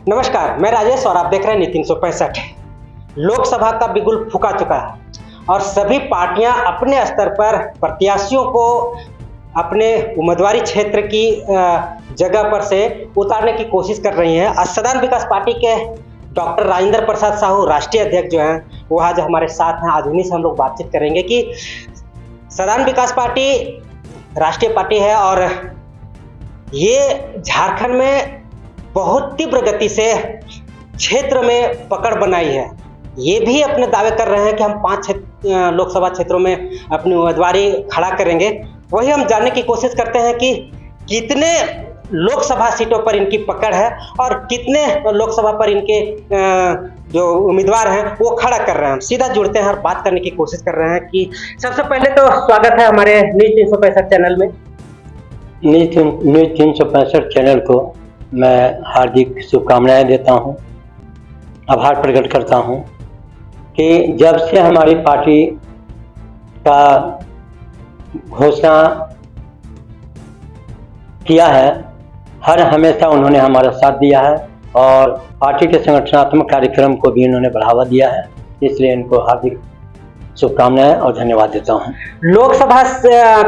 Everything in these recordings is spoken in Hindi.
नमस्कार, मैं राजेश और आप देख रहे हैं नीति 365। लोकसभा का बिगुल फूंका चुका है और सभी पार्टियां अपने स्तर पर प्रत्याशियों को अपने उम्मीदवारी क्षेत्र की जगह पर से उतारने की कोशिश कर रही हैं। सदान विकास पार्टी के डॉक्टर राजेंद्र प्रसाद साहू राष्ट्रीय अध्यक्ष जो हैं वो आज हमारे साथ हैं। आज उन्हीं से हम लोग बातचीत करेंगे कि सदान विकास पार्टी राष्ट्रीय पार्टी है और ये झारखंड में बहुत तीव्र गति से क्षेत्र में पकड़ बनाई है। ये भी अपने दावे कर रहे हैं कि हम 5 लोकसभा क्षेत्रों में अपनी उम्मीदवारी खड़ा करेंगे। वही हम जानने की कोशिश करते हैं कि कितने लोकसभा सीटों पर इनकी पकड़ है और कितने लोकसभा पर इनके जो उम्मीदवार हैं वो खड़ा कर रहे हैं। हम सीधा जुड़ते हैं और बात करने की कोशिश कर रहे हैं कि सबसे पहले तो स्वागत है हमारे न्यूज 365 चैनल में। न्यूज 365 चैनल को मैं हार्दिक शुभकामनाएं देता हूं, आभार प्रकट करता हूं कि जब से हमारी पार्टी का घोषणा किया है हर हमेशा उन्होंने हमारा साथ दिया है और पार्टी के संगठनात्मक कार्यक्रम को भी उन्होंने बढ़ावा दिया है। इसलिए इनको हार्दिक शुभकामनाएं और धन्यवाद देता हूं। लोकसभा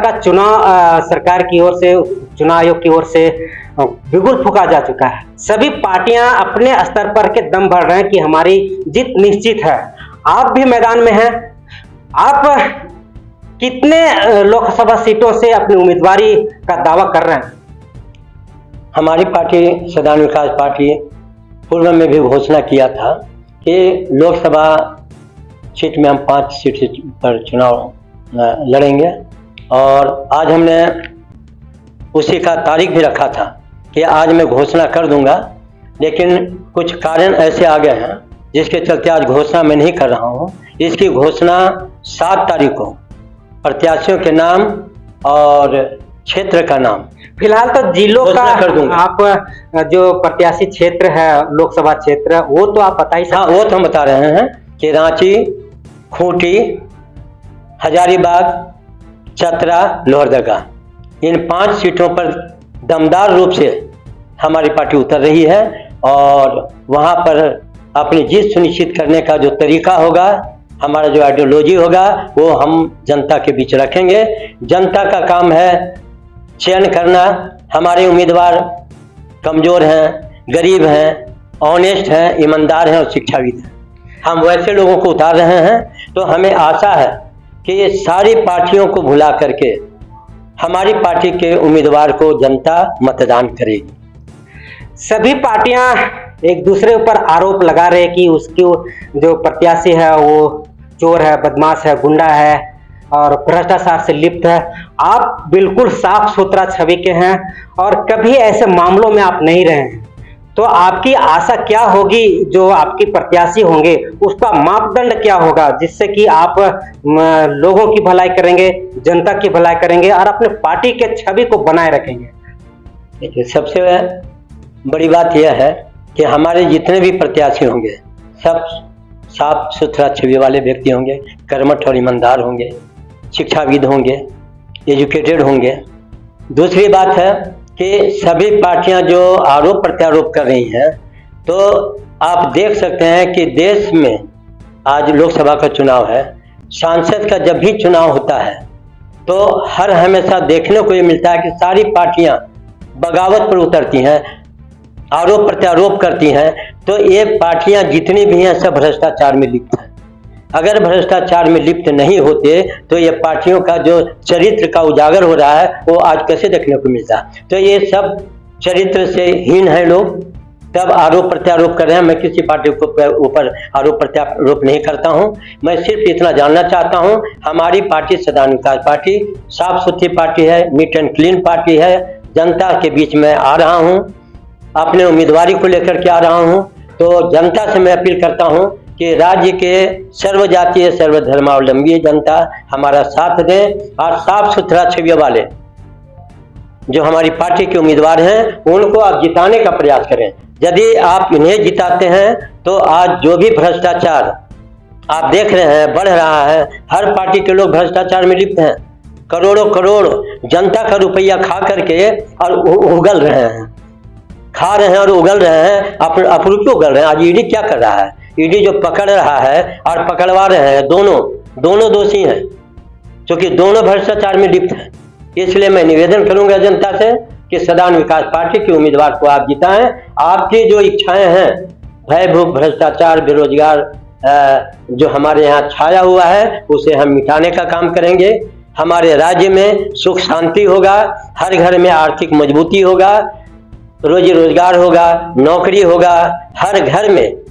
का चुनाव सरकार की ओर से, चुनाव आयोग की ओर से बिगुल फूंका जा चुका है। सभी पार्टियां अपने स्तर पर के दम भर रहे हैं कि हमारी जीत निश्चित है। आप भी मैदान में हैं। आप कितने लोकसभा सीटों से अपनी उम्मीदवारी का दावा कर रहे हैं? हमारी पार्टी सदान विकास पार्टी पूर्व में भी घोषणा किया था कि लोकसभा सीट में हम 5 सीट पर चुनाव लड़ेंगे और आज हमने उसी का तारीख भी रखा था कि आज मैं घोषणा कर दूंगा, लेकिन कुछ कारण ऐसे आ गए हैं जिसके चलते आज घोषणा मैं नहीं कर रहा हूं। इसकी घोषणा 7 तारीख को प्रत्याशियों के नाम और क्षेत्र का नाम फिलहाल तो जिलों का कर दूंगा। आप जो प्रत्याशी क्षेत्र है लोकसभा क्षेत्र वो तो आप बता ही सकते हैं। हाँ, वो तो हम बता रहे हैं कि रांची, खूंटी, हजारीबाग, चतरा, लोहरदगा, इन 5 सीटों पर दमदार रूप से हमारी पार्टी उतर रही है और वहां पर अपनी जीत सुनिश्चित करने का जो तरीका होगा, हमारा जो आइडियोलॉजी होगा वो हम जनता के बीच रखेंगे। जनता का काम है चयन करना। हमारे उम्मीदवार कमजोर हैं, गरीब हैं, ऑनेस्ट हैं, ईमानदार हैं और शिक्षाविद हैं। हम वैसे लोगों को उतार रहे हैं। तो हमें आशा है कि ये सारी पार्टियों को भुला करके हमारी पार्टी के उम्मीदवार को जनता मतदान करेगी। सभी पार्टियां एक दूसरे ऊपर आरोप लगा रहे कि उसकी जो प्रत्याशी है वो चोर है, बदमाश है, गुंडा है और भ्रष्टाचार से लिप्त है। आप बिल्कुल साफ सुथरा छवि के हैं और कभी ऐसे मामलों में आप नहीं रहे हैं। तो आपकी आशा क्या होगी, जो आपकी प्रत्याशी होंगे उसका मापदंड क्या होगा जिससे कि आप लोगों की भलाई करेंगे, जनता की भलाई करेंगे और अपने पार्टी के छवि को बनाए रखेंगे? देखिए, सबसे बड़ी बात यह है कि हमारे जितने भी प्रत्याशी होंगे सब साफ सुथरा छवि वाले व्यक्ति होंगे, कर्मठ और ईमानदार होंगे, शिक्षाविद होंगे, एजुकेटेड होंगे। दूसरी बात है कि सभी पार्टियां जो आरोप प्रत्यारोप कर रही हैं, तो आप देख सकते हैं कि देश में आज लोकसभा का चुनाव है, सांसद का जब भी चुनाव होता है तो हर हमेशा देखने को ये मिलता है कि सारी पार्टियां बगावत पर उतरती हैं, आरोप प्रत्यारोप करती हैं। तो ये पार्टियां जितनी भी हैं सब भ्रष्टाचार में लिप्त हैं। अगर भ्रष्टाचार में लिप्त नहीं होते तो ये पार्टियों का जो चरित्र का उजागर हो रहा है वो आज कैसे देखने को मिलता। तो ये सब चरित्र से हीन है लोग, तब आरोप प्रत्यारोप कर रहे हैं। मैं किसी पार्टी के ऊपर आरोप प्रत्यारोप नहीं करता हूं। मैं सिर्फ इतना जानना चाहता हूं, हमारी पार्टी सदान विकास पार्टी साफ सुथरी पार्टी है, नीट एंड क्लीन पार्टी है। जनता के बीच में आ रहा हूं, अपने उम्मीदवारी को लेकर के आ रहा हूं। तो जनता से मैं अपील करता हूं कि राज्य के सर्वजातीय सर्वधर्मावलंबी जनता हमारा साथ दें और साफ सुथरा छवि वाले जो हमारी पार्टी के उम्मीदवार हैं उनको आप जिताने का प्रयास करें। यदि आप इन्हें जिताते हैं तो आज जो भी भ्रष्टाचार आप देख रहे हैं बढ़ रहा है, हर पार्टी के लोग भ्रष्टाचार में लिप्त हैं। करोड़ों करोड़ जनता का रुपया खा करके और उगल रहे हैं। खा रहे हैं और उगल रहे हैं, अपरूपी उगल रहे हैं। आज ईडी क्या कर रहा है? ईडी जो पकड़ रहा है और पकड़वा रहे हैं, दोनों दोषी हैं, क्योंकि दोनों भ्रष्टाचार में लिप्त हैं। इसलिए मैं निवेदन करूंगा जनता से कि सदान विकास पार्टी के उम्मीदवार को आप जिताएं। आपकी जो इच्छाएं हैं, भय भूख भ्रष्टाचार बेरोजगार जो हमारे यहाँ छाया हुआ है, उसे हम मिटाने का काम करेंगे। हमारे राज्य में सुख शांति होगा, हर घर में आर्थिक मजबूती होगा, रोजी रोजगार होगा, नौकरी होगा, हर घर में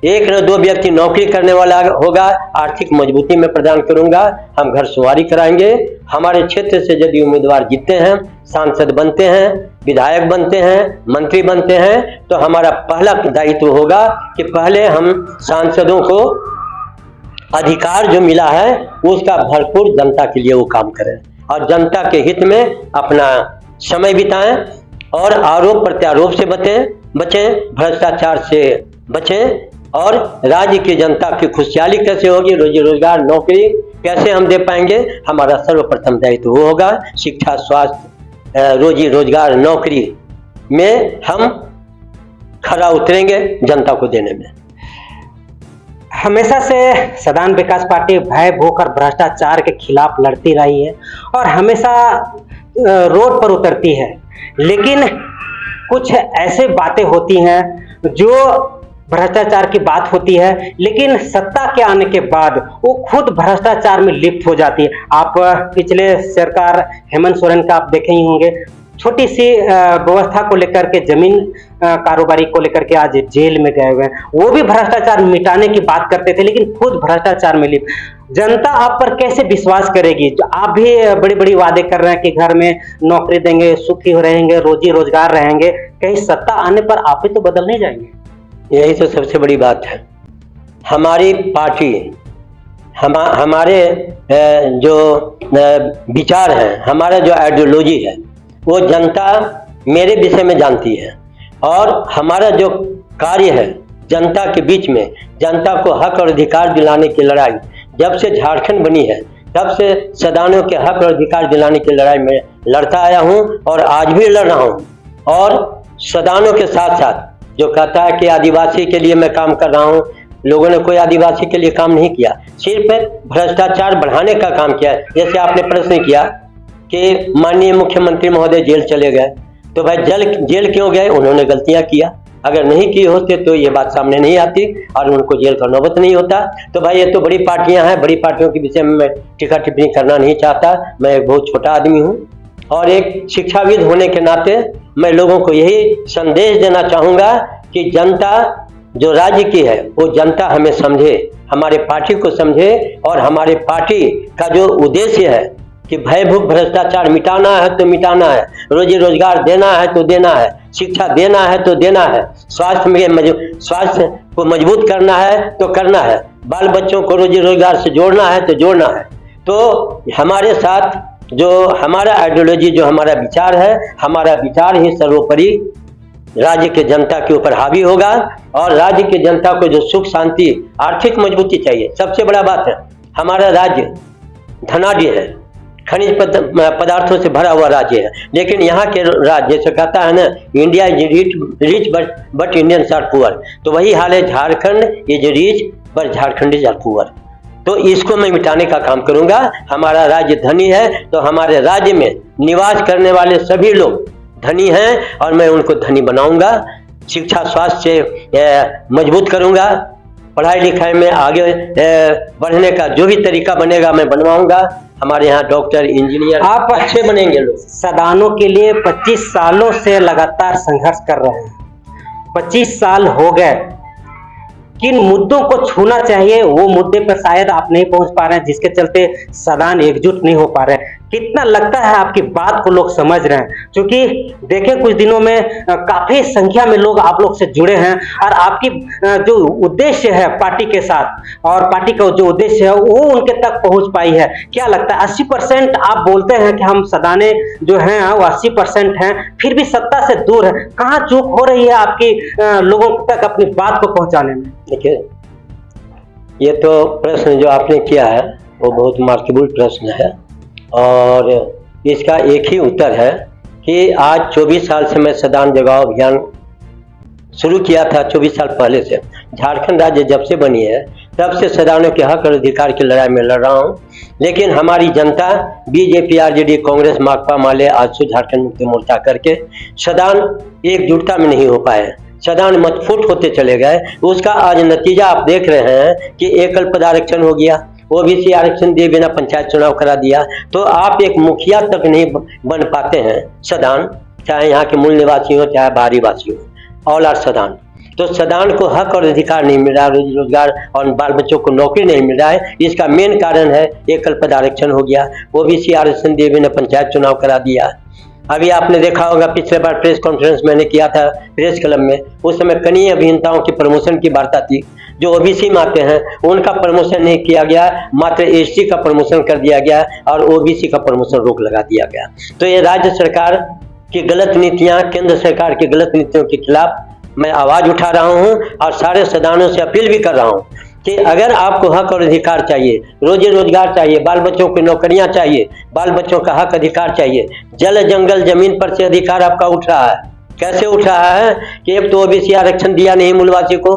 एक न दो व्यक्ति नौकरी करने वाला होगा। आर्थिक मजबूती में प्रदान करूंगा। हम घर सवारी कराएंगे। हमारे क्षेत्र से यदि उम्मीदवार जीतते हैं, सांसद बनते हैं, विधायक बनते हैं, मंत्री बनते हैं, तो हमारा पहला दायित्व होगा कि पहले हम सांसदों को अधिकार जो मिला है उसका भरपूर जनता के लिए वो काम करें और जनता के हित में अपना समय बिताएं और आरोप प्रत्यारोप से बचें, भ्रष्टाचार से बचें। और राज्य की जनता की खुशहाली कैसे होगी, रोजी रोजगार, नौकरी कैसे हम दे पाएंगे? हमारा सर्वप्रथम दायित्व वो होगा। शिक्षा, स्वास्थ्य, रोजी रोजगार, नौकरी में हम खरा उतरेंगे जनता को देने में। हमेशा से सदान विकास पार्टी भय भूख और भ्रष्टाचार के खिलाफ लड़ती रही है और हमेशा रोड पर उतरती है, लेकिन कुछ ऐसे बातें होती हैं जो भ्रष्टाचार की बात होती है, लेकिन सत्ता के आने के बाद वो खुद भ्रष्टाचार में लिप्त हो जाती है। आप पिछले सरकार हेमंत सोरेन का आप देखे ही होंगे, छोटी सी व्यवस्था को लेकर के, जमीन कारोबारी को लेकर के आज जेल में गए हुए हैं। वो भी भ्रष्टाचार मिटाने की बात करते थे, लेकिन खुद भ्रष्टाचार में लिप्त। जनता आप पर कैसे विश्वास करेगी? आप भी बड़ी बड़ी वादे कर रहे हैं कि घर में नौकरी देंगे, सुखी हो रहेंगे, रोजी रोजगार रहेंगे, कहीं सत्ता आने पर आप ही तो बदल नहीं जाएंगे? यही तो सबसे बड़ी बात है। हमारी पार्टी, हमारे जो विचार हैं, हमारा जो आइडियोलॉजी है, वो जनता मेरे विषय में जानती है और हमारा जो कार्य है जनता के बीच में, जनता को हक और अधिकार दिलाने की लड़ाई जब से झारखंड बनी है तब से सदानों के हक और अधिकार दिलाने की लड़ाई में लड़ता आया हूं और आज भी लड़ रहा हूं। और सदानों के साथ साथ जो कहता है कि आदिवासी के लिए मैं काम कर रहा हूं, लोगों ने कोई आदिवासी के लिए काम नहीं किया, सिर्फ भ्रष्टाचार बढ़ाने का काम किया। जैसे आपने प्रश्न किया कि माननीय मुख्यमंत्री महोदय जेल चले गए, तो भाई जेल क्यों गए? उन्होंने गलतियां किया, अगर नहीं किए होते तो ये बात सामने नहीं आती और उनको जेल का नौबत नहीं होता। तो भाई ये तो बड़ी पार्टियां हैं, बड़ी पार्टियों के विषय में मैं टीका टिप्पणी करना नहीं चाहता। मैं एक बहुत छोटा आदमी हूँ और एक शिक्षाविद होने के नाते मैं लोगों को यही संदेश देना चाहूँगा कि जनता जो राज्य की है वो जनता हमें समझे, हमारे पार्टी को समझे और हमारे पार्टी का जो उद्देश्य है कि भय भूख भ्रष्टाचार मिटाना है तो मिटाना है, रोजी रोजगार देना है तो देना है, शिक्षा देना है तो देना है, स्वास्थ्य को मजबूत करना है तो करना है, बाल बच्चों को रोजी रोजगार से जोड़ना है तो जोड़ना है। तो हमारे साथ जो हमारा आइडियोलॉजी, जो हमारा विचार है, हमारा विचार ही सर्वोपरि राज्य के जनता के ऊपर हावी होगा और राज्य की जनता को जो सुख शांति, आर्थिक मजबूती चाहिए। सबसे बड़ा बात है हमारा राज्य धनाढ्य है, खनिज पदार्थों से भरा हुआ राज्य है, लेकिन यहाँ के राज्य जैसे कहता है ना, India is rich but Indians are poor, तो वही हाल है, Jharkhand is rich but Jharkhandis are poor. तो इसको मैं मिटाने का काम करूंगा। हमारा राज्य धनी है तो हमारे राज्य में निवास करने वाले सभी लोग धनी हैं और मैं उनको धनी बनाऊंगा। शिक्षा स्वास्थ्य से मजबूत करूंगा, पढ़ाई लिखाई में आगे बढ़ने का जो भी तरीका बनेगा मैं बनवाऊंगा। हमारे यहाँ डॉक्टर, इंजीनियर आप अच्छे बनेंगे लोग। सदानों के लिए 25 सालों से लगातार संघर्ष कर रहे हैं, 25 साल हो गए। किन मुद्दों को छूना चाहिए वो मुद्दे पर शायद आप नहीं पहुंच पा रहे हैं, जिसके चलते सदान एकजुट नहीं हो पा रहे हैं। कितना लगता है आपकी बात को लोग समझ रहे हैं? क्योंकि देखें कुछ दिनों में काफी संख्या में लोग आप लोग से जुड़े हैं और आपकी जो उद्देश्य है पार्टी के साथ और पार्टी का जो उद्देश्य है वो उनके तक पहुंच पाई है। क्या लगता है 80% आप बोलते हैं कि हम सदाने जो हैं वो 80% हैं, फिर भी सत्ता से दूर है। कहाँ चूक हो रही है आपकी लोगों तक अपनी बात को पहुंचाने में? देखिए, ये तो प्रश्न जो आपने किया है वो बहुत महत्वपूर्ण प्रश्न है और इसका एक ही उत्तर है कि आज 24 साल से मैं सदान जगाओ अभियान शुरू किया था। 24 साल पहले से झारखंड राज्य जब से बनी है तब से सदानों के हक और अधिकार की लड़ाई में लड़ रहा हूँ। लेकिन हमारी जनता बीजेपी, आरजेडी, कांग्रेस, माकपा, माले, आजसू, झारखंड मुक्ति मोर्चा करके सदान एकजुटता में नहीं हो पाए, सदान मतफूट होते चले गए। उसका आज नतीजा आप देख रहे हैं कि एकल पद आरक्षण हो गया, ओबीसी आरक्षण दिए बिना पंचायत चुनाव करा दिया। तो आप एक मुखिया तक नहीं बन पाते हैं सदान, चाहे यहाँ के मूल निवासी हो चाहे बाहरी वासी हो, ऑल आर सदान। तो सदान को हक और अधिकार नहीं मिल रहा, रोजी रोजगार और बाल बच्चों को नौकरी नहीं मिल रहा है। इसका मेन कारण है एकल पद आरक्षण हो गया, ओबीसी आरक्षण दिए बिना पंचायत चुनाव करा दिया। अभी आपने देखा होगा पिछले बार प्रेस कॉन्फ्रेंस मैंने किया था प्रेस क्लब में, उस समय कनीय अभियंताओं की प्रमोशन की वार्ता थी। जो ओबीसी में आते हैं उनका प्रमोशन नहीं किया गया, मात्र एसटी का प्रमोशन कर दिया गया और ओबीसी का प्रमोशन रोक लगा दिया गया। तो ये राज्य सरकार की गलत नीतियां, केंद्र सरकार की गलत नीतियों के खिलाफ मैं आवाज उठा रहा हूं और सारे सदानों से अपील भी कर रहा हूं कि अगर आपको हक और अधिकार चाहिए, रोजी रोजगार चाहिए, बाल बच्चों की नौकरियां चाहिए, बाल बच्चों का हक अधिकार चाहिए, जल जंगल जमीन पर से अधिकार आपका उठ रहा है। कैसे उठ रहा है कि एक तो ओबीसी आरक्षण दिया नहीं मूलवासी को,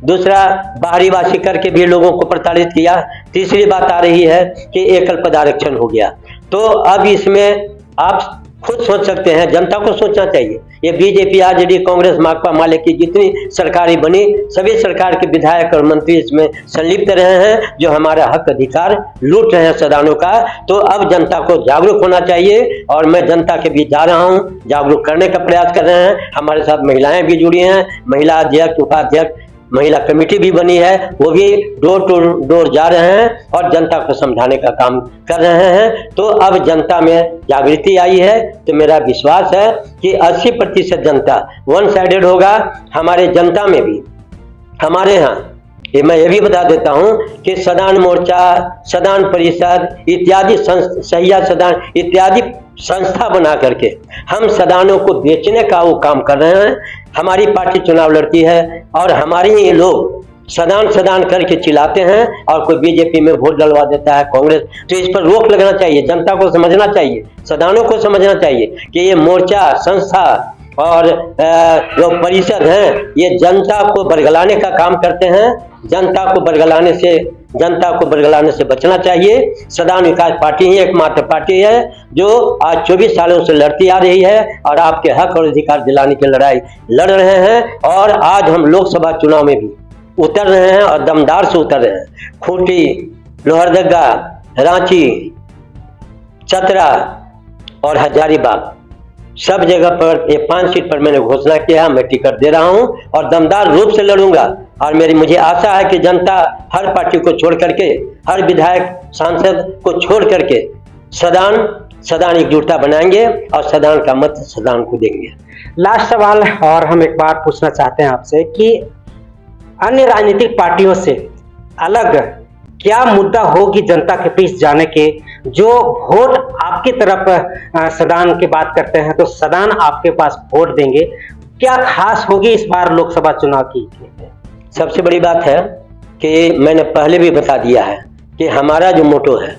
दूसरा बाहरी वासी करके भी लोगों को प्रताड़ित किया, तीसरी बात आ रही है कि एकल पद आरक्षण हो गया। तो अब इसमें आप खुद सोच सकते हैं, जनता को सोचना चाहिए। ये बीजेपी, आरजेडी, कांग्रेस, माकपा, माले की जितनी सरकारें बनी, सभी सरकार के विधायक और मंत्री इसमें संलिप्त रहे हैं, जो हमारा हक अधिकार लूट रहे हैं सदानों का। तो अब जनता को जागरूक होना चाहिए और मैं जनता के बीच जा रहा हूँ, जागरूक करने का प्रयास कर रहे हैं। हमारे साथ महिलाएं भी जुड़ी हैं, महिला अध्यक्ष, उपाध्यक्ष, महिला कमेटी भी बनी है, वो भी डोर टू डोर जा रहे हैं और जनता को समझाने का काम कर रहे हैं। तो अब जनता में जागृति आई है, तो मेरा विश्वास है कि 80% जनता वन साइडेड होगा। हमारे जनता में भी, हमारे यहाँ मैं ये भी बता देता हूँ कि सदान मोर्चा, सदान परिषद इत्यादि सहिया सदान इत्यादि संस्था बना करके हम सदानों को बेचने का वो काम कर रहे हैं। हमारी पार्टी चुनाव लड़ती है और हमारे ही लोग सदान सदान करके चिल्लाते हैं और कोई बीजेपी में वोट डलवा देता है, कांग्रेस। तो इस पर रोक लगना चाहिए, जनता को समझना चाहिए, सदानों को समझना चाहिए कि ये मोर्चा, संस्था और जो परिषद हैं ये जनता को बरगलाने का काम करते हैं। जनता को बरगलाने से बचना चाहिए। सदान विकास पार्टी ही एकमात्र पार्टी है जो आज 24 सालों से लड़ती आ रही है और आपके हक और अधिकार दिलाने की लड़ाई लड़ रहे हैं। और आज हम लोकसभा चुनाव में भी उतर रहे हैं और दमदार से उतर रहे हैं। खूंटी, लोहरदगा, रांची, चतरा और हजारीबाग सब जगह पर ये 5 सीट पर मैंने घोषणा किया, मैं टिकट दे रहा हूं और दमदार रूप से लड़ूंगा। और मुझे आशा है कि जनता हर पार्टी को छोड़ करके, हर विधायक सांसद को छोड़ करके सदान एकजुटता बनाएंगे और सदान का मत सदान को देंगे। लास्ट सवाल और हम एक बार पूछना चाहते हैं आपसे कि अन्य राजनीतिक पार्टियों से अलग क्या मुद्दा होगी जनता के बीच जाने के, जो वोट आपकी तरफ सदान की बात करते हैं तो सदान आपके पास वोट देंगे, क्या खास होगी इस बार लोकसभा चुनाव की? सबसे बड़ी बात है कि मैंने पहले भी बता दिया है कि हमारा जो मोटो है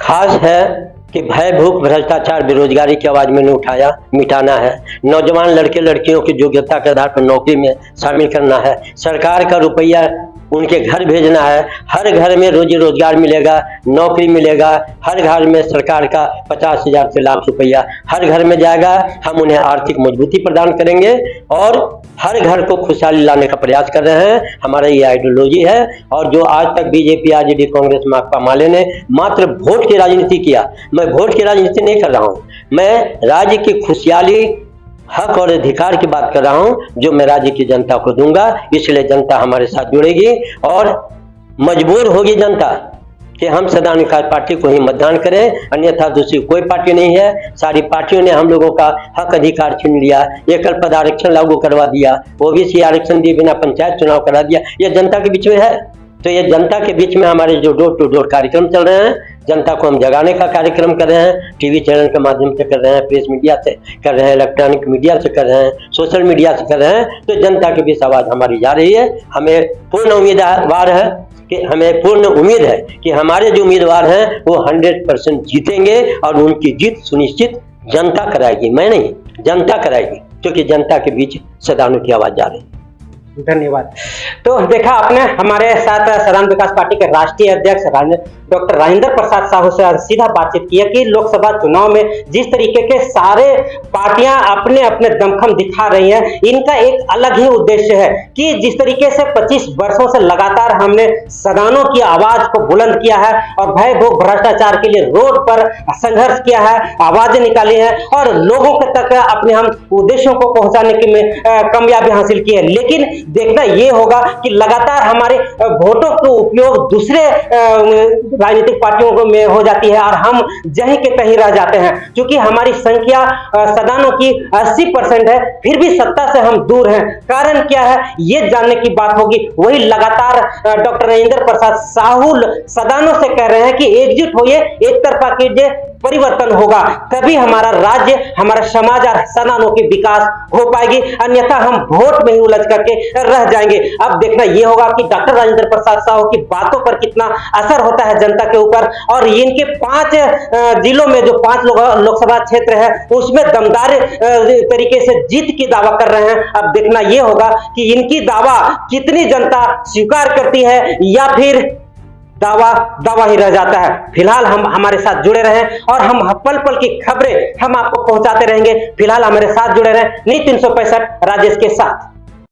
खास है कि भय, भूख, भ्रष्टाचार, बेरोजगारी की आवाज मैंने उठाया, मिटाना है। नौजवान लड़के लड़कियों की योग्यता के आधार पर नौकरी में शामिल करना है। सरकार का रुपया उनके घर भेजना है। हर घर में रोजी रोजगार मिलेगा, नौकरी मिलेगा। हर घर में सरकार का 50,000 से लाख रुपया हर घर में जाएगा। हम उन्हें आर्थिक मजबूती प्रदान करेंगे और हर घर को खुशहाली लाने का प्रयास कर रहे हैं। हमारा ये आइडियोलॉजी है। और जो आज तक बीजेपी, आरजेडी, कांग्रेस, माकपा, माले ने मात्र वोट की राजनीति किया, मैं वोट की राजनीति नहीं कर रहा हूँ। मैं राज्य की खुशहाली, हक और अधिकार की बात कर रहा हूं जो मैं राज्य की जनता को दूंगा। इसलिए जनता हमारे साथ जुड़ेगी और मजबूर होगी जनता कि हम सदान विकास पार्टी को ही मतदान करें, अन्यथा दूसरी कोई पार्टी नहीं है। सारी पार्टियों ने हम लोगों का हक अधिकार छीन लिया, एकल पद आरक्षण लागू करवा दिया, ओबीसी आरक्षण दिए बिना पंचायत चुनाव करा दिया। ये जनता के बीच में है। तो ये जनता के बीच में हमारे जो डोर टू डोर कार्यक्रम चल रहे हैं, जनता को हम जगाने का कार्यक्रम कर रहे हैं। टीवी चैनल के माध्यम से कर रहे हैं, प्रेस मीडिया से कर रहे हैं, इलेक्ट्रॉनिक मीडिया से कर रहे हैं, सोशल मीडिया से कर रहे हैं। तो जनता के बीच आवाज हमारी जा रही है। हमें पूर्ण उम्मीद है कि हमारे जो उम्मीदवार हैं वो 100% जीतेंगे और उनकी जीत सुनिश्चित जनता कराएगी, मैं नहीं, जनता कराएगी, क्योंकि जनता के बीच सदानों की आवाज जा रही है। धन्यवाद। तो देखा आपने, हमारे साथ सदान विकास पार्टी के राष्ट्रीय अध्यक्ष डॉक्टर राजेंद्र प्रसाद साहू से सीधा बातचीत किया कि लोकसभा चुनाव में जिस तरीके के सारे पार्टियां अपने अपने दमखम दिखा रही हैं, इनका एक अलग ही उद्देश्य है कि जिस तरीके से 25 वर्षों से लगातार हमने सदानों की आवाज को बुलंद किया है और भय भोग भ्रष्टाचार के लिए रोड पर संघर्ष किया है, आवाजें निकाली है और लोगों तक अपने हम उद्देश्यों को पहुंचाने की में कामयाबी हासिल की है। लेकिन देखना यह होगा कि लगातार हमारे वोटों का उपयोग दूसरे राजनीतिक पार्टियों में हो जाती है और हम जहीं के तहीं रह जाते हैं। क्योंकि हमारी संख्या सदानों की 80% है, फिर भी सत्ता से हम दूर हैं। कारण क्या है, ये जानने की बात होगी। वही लगातार डॉक्टर राजेंद्र प्रसाद साहू सदानों से कह रहे हैं कि एकजुट होइए, एक तरफा कीजिए, परिवर्तन होगा, तभी हमारा राज्य, हमारा समाज और सदानों की विकास हो पाएगी, अन्यथा हम वोट में ही उलझ करके रह जाएंगे। अब देखना यह होगा कि डॉक्टर राजेंद्र प्रसाद साहू की बातों पर कितना असर होता है जनता के ऊपर, और इनके 5 जिलों में जो 5 लोकसभा क्षेत्र है उसमें दमदार तरीके से जीत की दावा कर रहे हैं। अब देखना यह होगा कि इनकी दावा कितनी जनता स्वीकार करती है या फिर दावा ही रह जाता है। फिलहाल हम हमारे साथ जुड़े रहें और हम पल पल की खबरें हम आपको पहुंचाते रहेंगे। फिलहाल हमारे साथ जुड़े रहें न्यूज़ 365 राजेश के साथ।